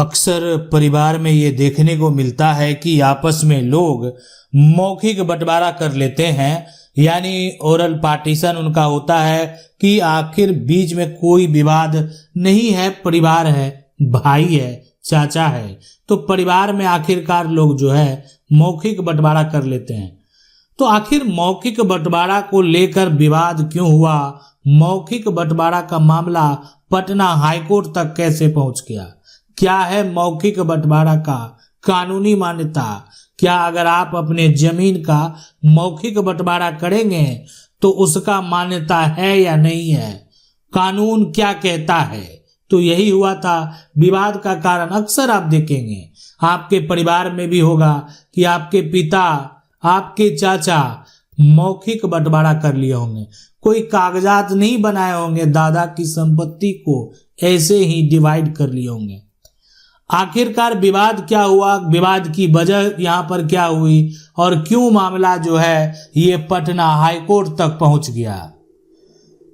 अक्सर परिवार में ये देखने को मिलता है कि आपस में लोग मौखिक बंटवारा कर लेते हैं, यानी ओरल पार्टीशन उनका होता है कि आखिर बीच में कोई विवाद नहीं है, परिवार है, भाई है, चाचा है, तो परिवार में आखिरकार लोग जो है मौखिक बंटवारा कर लेते हैं। तो आखिर मौखिक बंटवारा को लेकर विवाद क्यों हुआ? मौखिक बंटवारा का मामला पटना हाईकोर्ट तक कैसे पहुंच गया? क्या है मौखिक बंटवारा का कानूनी मान्यता? क्या अगर आप अपने जमीन का मौखिक बंटवारा करेंगे तो उसका मान्यता है या नहीं है? कानून क्या कहता है? तो यही हुआ था विवाद का कारण। अक्सर आप देखेंगे आपके परिवार में भी होगा कि आपके पिता, आपके चाचा मौखिक बंटवारा कर लिए होंगे, कोई कागजात नहीं बनाए होंगे, दादा की संपत्ति को ऐसे ही डिवाइड कर लिए होंगे। आखिरकार विवाद क्या हुआ, विवाद की वजह यहाँ पर क्या हुई और क्यों मामला जो है ये पटना हाईकोर्ट तक पहुंच गया?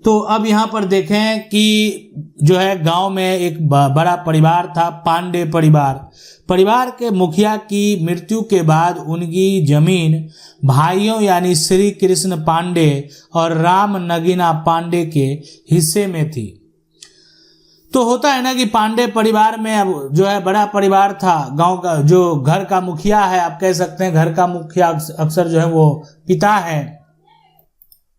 तो अब यहाँ पर देखें कि जो है गांव में एक बड़ा परिवार था, पांडे परिवार। परिवार के मुखिया की मृत्यु के बाद उनकी जमीन भाइयों यानी श्री कृष्ण पांडे और राम नगीना पांडे के हिस्से में थी। तो होता है ना कि पांडे परिवार में अब जो है बड़ा परिवार था, गांव का जो घर का मुखिया है, आप कह सकते हैं घर का मुखिया अक्सर जो है वो पिता है,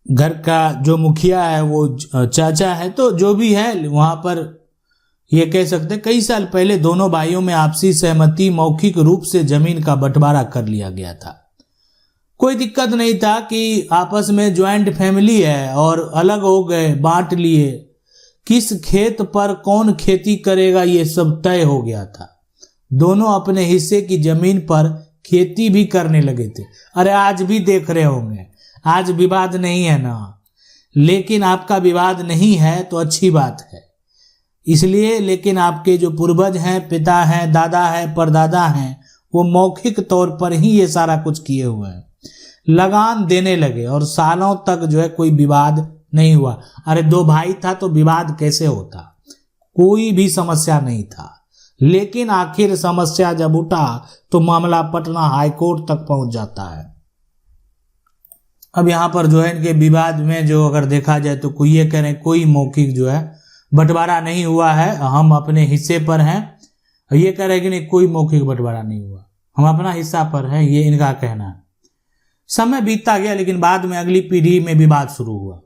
घर का जो मुखिया है वो चाचा है। तो जो भी है वहां पर ये कह सकते हैं कई साल पहले दोनों भाइयों में आपसी सहमति मौखिक रूप से जमीन का बंटवारा कर लिया गया था। कोई दिक्कत नहीं था कि आपस में ज्वाइंट फैमिली है और अलग हो गए, बांट लिए, किस खेत पर कौन खेती करेगा ये सब तय हो गया था। दोनों अपने हिस्से की जमीन पर खेती भी करने लगे थे। अरे आज भी देख रहे होंगे, आज विवाद नहीं है ना, लेकिन आपका विवाद नहीं है तो अच्छी बात है। इसलिए लेकिन आपके जो पूर्वज हैं, पिता हैं, दादा हैं, परदादा हैं, वो मौखिक तौर पर ही ये सारा कुछ किए हुए हैं, लगान देने लगे और सालों तक जो है कोई विवाद नहीं हुआ। अरे दो भाई था तो विवाद कैसे होता? कोई भी समस्या नहीं था। लेकिन आखिर समस्या जब उठा तो मामला पटना हाईकोर्ट तक पहुंच जाता है। अब यहाँ पर जो है इनके विवाद में जो अगर देखा जाए तो कोई ये कह रहे हैं कोई मौखिक जो है बंटवारा नहीं हुआ है, हम अपने हिस्से पर हैं। ये कह रहे हैं कि नहीं कोई मौखिक बंटवारा नहीं हुआ, हम अपना हिस्सा पर हैं, ये इनका कहना है। समय बीतता गया लेकिन बाद में अगली पीढ़ी में विवाद शुरू हुआ।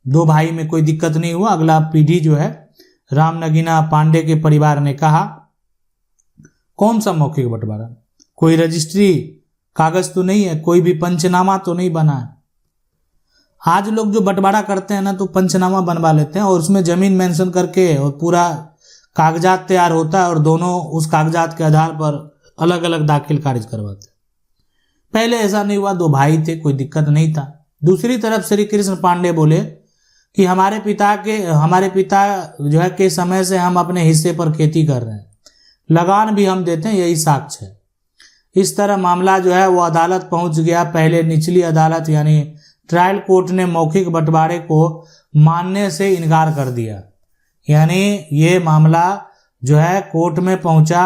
दो भाई में कोई दिक्कत नहीं हुआ, अगला पीढ़ी जो है राम नगीना पांडे के परिवार ने कहा कौन सा मौखिक बंटवारा, कोई रजिस्ट्री कागज तो नहीं है, कोई भी पंचनामा तो नहीं बना है। आज लोग जो बंटवारा करते हैं ना तो पंचनामा बनवा लेते हैं और उसमें जमीन मेंशन करके और पूरा कागजात तैयार होता है और दोनों उस कागजात के आधार पर अलग अलग दाखिल खारिज करवाते हैं। पहले ऐसा नहीं हुआ, दो भाई थे, कोई दिक्कत नहीं था। दूसरी तरफ श्री कृष्ण पांडे बोले कि हमारे पिता जो है के समय से हम अपने हिस्से पर खेती कर रहे हैं, लगान भी हम देते हैं, यही साक्ष्य है। इस तरह मामला जो है वो अदालत पहुंच गया। पहले निचली अदालत यानी ट्रायल कोर्ट ने मौखिक बंटवारे को मानने से इनकार कर दिया, यानी ये मामला जो है कोर्ट में पहुंचा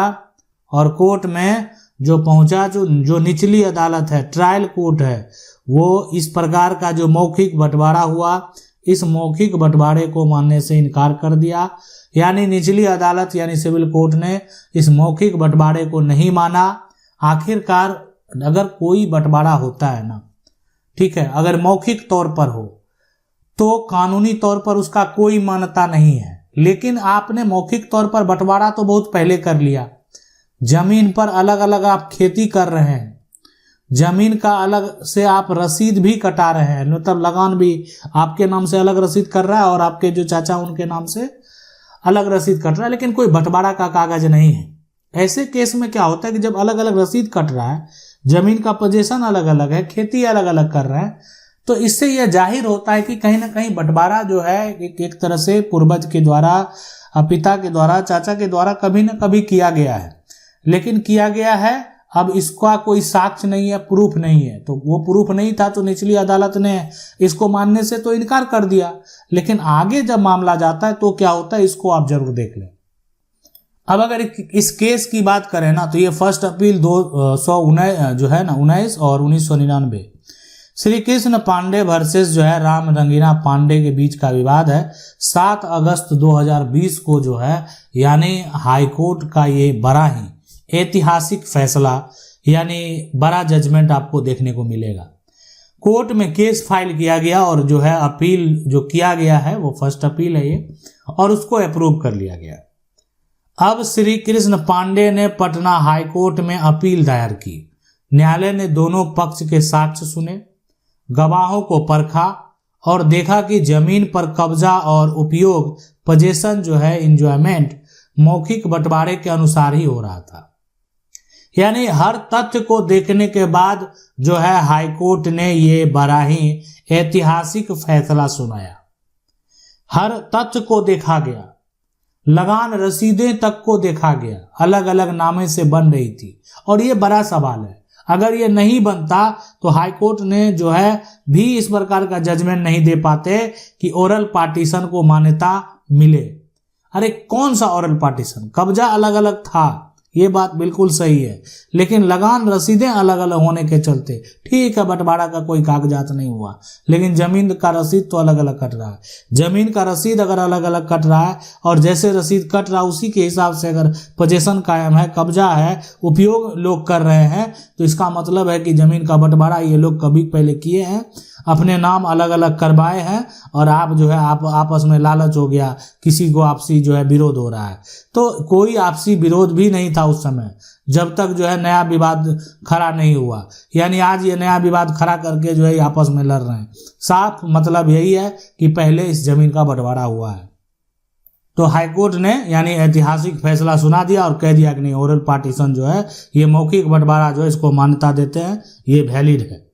और कोर्ट में जो पहुंचा जो निचली अदालत है, ट्रायल कोर्ट है, वो इस प्रकार का जो मौखिक बंटवारा हुआ, इस मौखिक बंटवारे को मानने से इनकार कर दिया। यानी निचली अदालत यानी सिविल कोर्ट ने इस मौखिक बंटवारे को नहीं माना। आखिरकार अगर कोई बंटवारा होता है ना, ठीक है, अगर मौखिक तौर पर हो तो कानूनी तौर पर उसका कोई मान्यता नहीं है। लेकिन आपने मौखिक तौर पर बंटवारा तो बहुत पहले कर लिया, जमीन पर अलग अलग आप खेती कर रहे हैं, जमीन का अलग से आप रसीद भी कटा रहे हैं, मतलब लगान भी आपके नाम से अलग रसीद कर रहा है और आपके जो चाचा उनके नाम से अलग रसीद कट रहा है, लेकिन कोई बंटवारा का कागज नहीं है। ऐसे केस में क्या होता है कि जब अलग अलग रसीद कट रहा है, जमीन का पोजीशन अलग अलग है, खेती अलग अलग कर रहे हैं, तो इससे यह जाहिर होता है कि कहीं ना कहीं बंटवारा जो है एक तरह से पूर्वज के द्वारा, पिता के द्वारा, चाचा के द्वारा कभी ना कभी किया गया है। लेकिन किया गया है, अब इसका कोई साक्ष्य नहीं है, प्रूफ नहीं है। तो वो प्रूफ नहीं था तो निचली अदालत ने इसको मानने से तो इनकार कर दिया। लेकिन आगे जब मामला जाता है तो क्या होता है, इसको आप जरूर देख लें। अब अगर इस केस की बात करें ना, तो ये फर्स्ट अपील 219 जो है ना 19 और 1999 श्री कृष्ण पांडे वर्सेस जो है राम रंगीला पांडे के बीच का विवाद है। 7 अगस्त 2020 को जो है यानी हाईकोर्ट का ये बड़ा ही ऐतिहासिक फैसला यानी बड़ा जजमेंट आपको देखने को मिलेगा। कोर्ट में केस फाइल किया गया और जो है अपील जो किया गया है वो फर्स्ट अपील है ये, और उसको अप्रूव कर लिया गया। अब श्री कृष्ण पांडे ने पटना हाईकोर्ट में अपील दायर की। न्यायालय ने दोनों पक्ष के साक्ष्य सुने, गवाहों को परखा और देखा कि जमीन पर कब्जा और उपयोग पोजेशन जो है एंजॉयमेंट मौखिक बंटवारे के अनुसार ही हो रहा था। यानी हर तथ्य को देखने के बाद जो है हाईकोर्ट ने ये बड़ा ही ऐतिहासिक फैसला सुनाया। हर तथ्य को देखा गया, लगान रसीदें तक को देखा गया, अलग अलग नामे से बन रही थी। और ये बड़ा सवाल है, अगर ये नहीं बनता तो हाईकोर्ट ने जो है भी इस प्रकार का जजमेंट नहीं दे पाते कि ओरल पार्टीशन को मान्यता मिले। अरे कौन सा ओरल पार्टीशन, कब्जा अलग अलग था, ये बात बिल्कुल सही है, लेकिन लगान रसीदें अलग अलग होने के चलते ठीक है बंटवारा का कोई कागजात नहीं हुआ, लेकिन जमीन का रसीद तो अलग अलग कट रहा है। जमीन का रसीद अगर अलग अलग कट रहा है और जैसे रसीद कट रहा है उसी के हिसाब से अगर पोजेशन कायम है, कब्जा है, उपयोग लोग कर रहे हैं, तो इसका मतलब है कि जमीन का बंटवारा ये लोग कभी पहले किए हैं, अपने नाम अलग अलग करवाए हैं और आप जो है आप आपस में लालच हो गया, किसी को आपसी जो है विरोध हो रहा है। तो कोई आपसी विरोध भी नहीं था उस समय, जब तक जो है नया विवाद खड़ा नहीं हुआ। यानी आज ये नया विवाद खड़ा करके जो है आपस में लड़ रहे हैं। साफ मतलब यही है कि पहले इस जमीन का बंटवारा हुआ है। तो हाईकोर्ट ने यानी ऐतिहासिक फैसला सुना दिया और कह दिया कि नहीं, ओरल पार्टीशन जो है ये मौखिक बंटवारा जो है इसको मान्यता देते हैं, ये वैलिड है।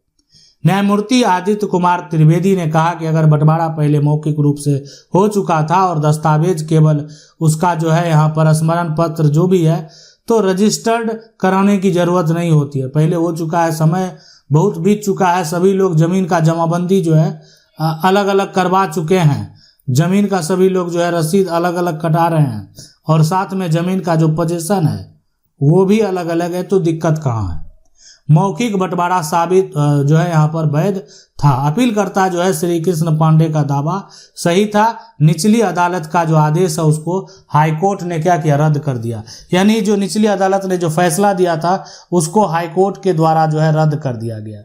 न्यायमूर्ति आदित्य कुमार त्रिवेदी ने कहा कि अगर बंटवारा पहले मौखिक रूप से हो चुका था और दस्तावेज केवल उसका जो है यहाँ पर स्मरण पत्र जो भी है तो रजिस्टर्ड कराने की जरूरत नहीं होती है। पहले हो चुका है, समय बहुत बीत चुका है, सभी लोग जमीन का जमाबंदी जो है अलग अलग करवा चुके हैं, जमीन का सभी लोग जो है रसीद अलग अलग कटा रहे हैं और साथ में जमीन का जो पोजीशन है वो भी अलग अलग है, तो दिक्कत कहाँ है। मौखिक बंटवारा साबित जो है यहाँ पर वैध था। अपीलकर्ता जो है श्री कृष्ण पांडे का दावा सही था। निचली अदालत का जो आदेश है उसको हाईकोर्ट ने क्या किया, रद्द कर दिया। यानी जो निचली अदालत ने जो फैसला दिया था उसको हाईकोर्ट के द्वारा जो है रद्द कर दिया गया।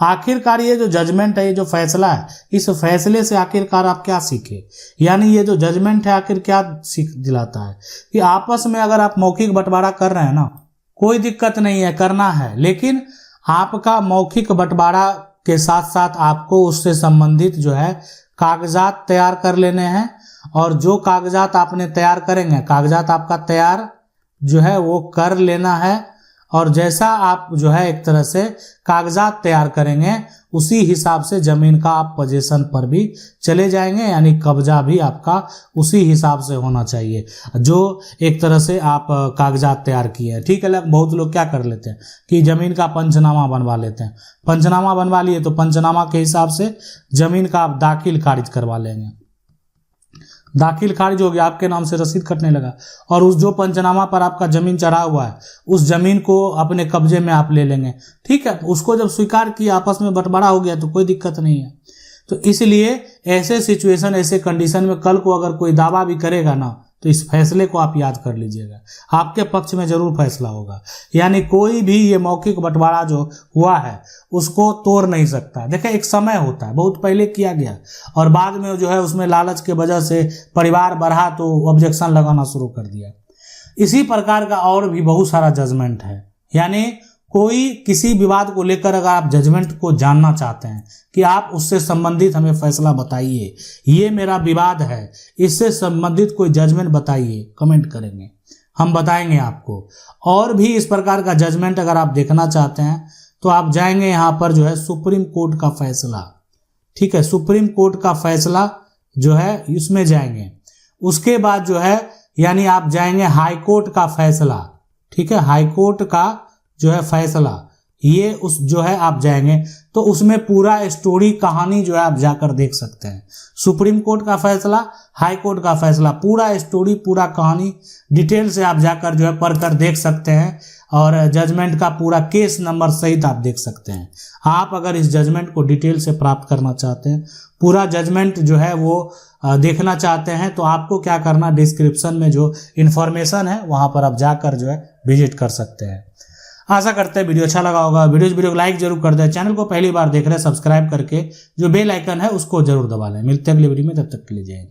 आखिरकार ये जो जजमेंट है, ये जो फैसला है, इस फैसले से आखिरकार आप क्या सीखे, यानी ये जो जजमेंट है आखिर क्या सीख दिलाता है कि आपस में अगर आप मौखिक बंटवारा कर रहे हैं ना, कोई दिक्कत नहीं है, करना है, लेकिन आपका मौखिक बंटवारा के साथ साथ आपको उससे संबंधित जो है कागजात तैयार कर लेने हैं। और जो कागजात आपने तैयार करेंगे, कागजात आपका तैयार जो है वो कर लेना है। और जैसा आप जो है एक तरह से कागजात तैयार करेंगे उसी हिसाब से जमीन का आप पोजीशन पर भी चले जाएंगे, यानी कब्जा भी आपका उसी हिसाब से होना चाहिए जो एक तरह से आप कागजात तैयार किए हैं। ठीक है, बहुत लोग क्या कर लेते हैं कि जमीन का पंचनामा बनवा लेते हैं। पंचनामा बनवा लिए तो पंचनामा के हिसाब से जमीन का आप दाखिल खारिज करवा लेंगे। दाखिल खारिज हो गया, आपके नाम से रसीद कटने लगा और उस जो पंचनामा पर आपका जमीन चढ़ा हुआ है उस जमीन को अपने कब्जे में आप ले लेंगे। ठीक है, उसको जब स्वीकार किया, आपस में बंटवारा हो गया तो कोई दिक्कत नहीं है। तो इसलिए ऐसे सिचुएशन, ऐसे कंडीशन में कल को अगर कोई दावा भी करेगा ना, तो इस फैसले को आप याद कर लीजिएगा, आपके पक्ष में जरूर फैसला होगा। यानी कोई भी ये मौखिक बंटवारा जो हुआ है उसको तोड़ नहीं सकता। देखिए, एक समय होता है, बहुत पहले किया गया और बाद में जो है उसमें लालच के वजह से परिवार बढ़ा तो ऑब्जेक्शन लगाना शुरू कर दिया। इसी प्रकार का और भी बहुत सारा जजमेंट है। यानी कोई किसी विवाद को लेकर अगर आप जजमेंट को जानना चाहते हैं कि आप उससे संबंधित हमें फैसला बताइए, ये मेरा विवाद है, इससे संबंधित कोई जजमेंट बताइए, कमेंट करेंगे, हम बताएंगे आपको। और भी इस प्रकार का जजमेंट अगर आप देखना चाहते हैं तो आप जाएंगे यहाँ पर जो है सुप्रीम कोर्ट का फैसला। ठीक है, सुप्रीम कोर्ट का फैसला जो है इसमें जाएंगे। उसके बाद जो है यानी आप जाएंगे हाई कोर्ट का फैसला। ठीक है, हाई कोर्ट का जो है फैसला, ये उस जो है आप जाएंगे तो उसमें पूरा स्टोरी कहानी जो है आप जाकर देख सकते हैं। सुप्रीम कोर्ट का फैसला, हाई कोर्ट का फैसला, पूरा स्टोरी पूरा कहानी डिटेल से आप जाकर जो है पढ़कर देख सकते हैं और जजमेंट का पूरा केस नंबर सहित आप देख सकते हैं। आप अगर इस जजमेंट को डिटेल से प्राप्त करना चाहते हैं, पूरा जजमेंट जो है वो देखना चाहते हैं, तो आपको क्या करना, डिस्क्रिप्शन में जो इन्फॉर्मेशन है वहां पर आप जाकर जो है विजिट कर सकते हैं। आशा करते हैं वीडियो अच्छा लगा होगा। वीडियो को लाइक जरूर कर दें। चैनल को पहली बार देख रहे हैं सब्सक्राइब करके जो बेल आइकन है उसको जरूर दबा लें। मिलते हैं अगली वीडियो में, तब तक के लिए जय हिंद।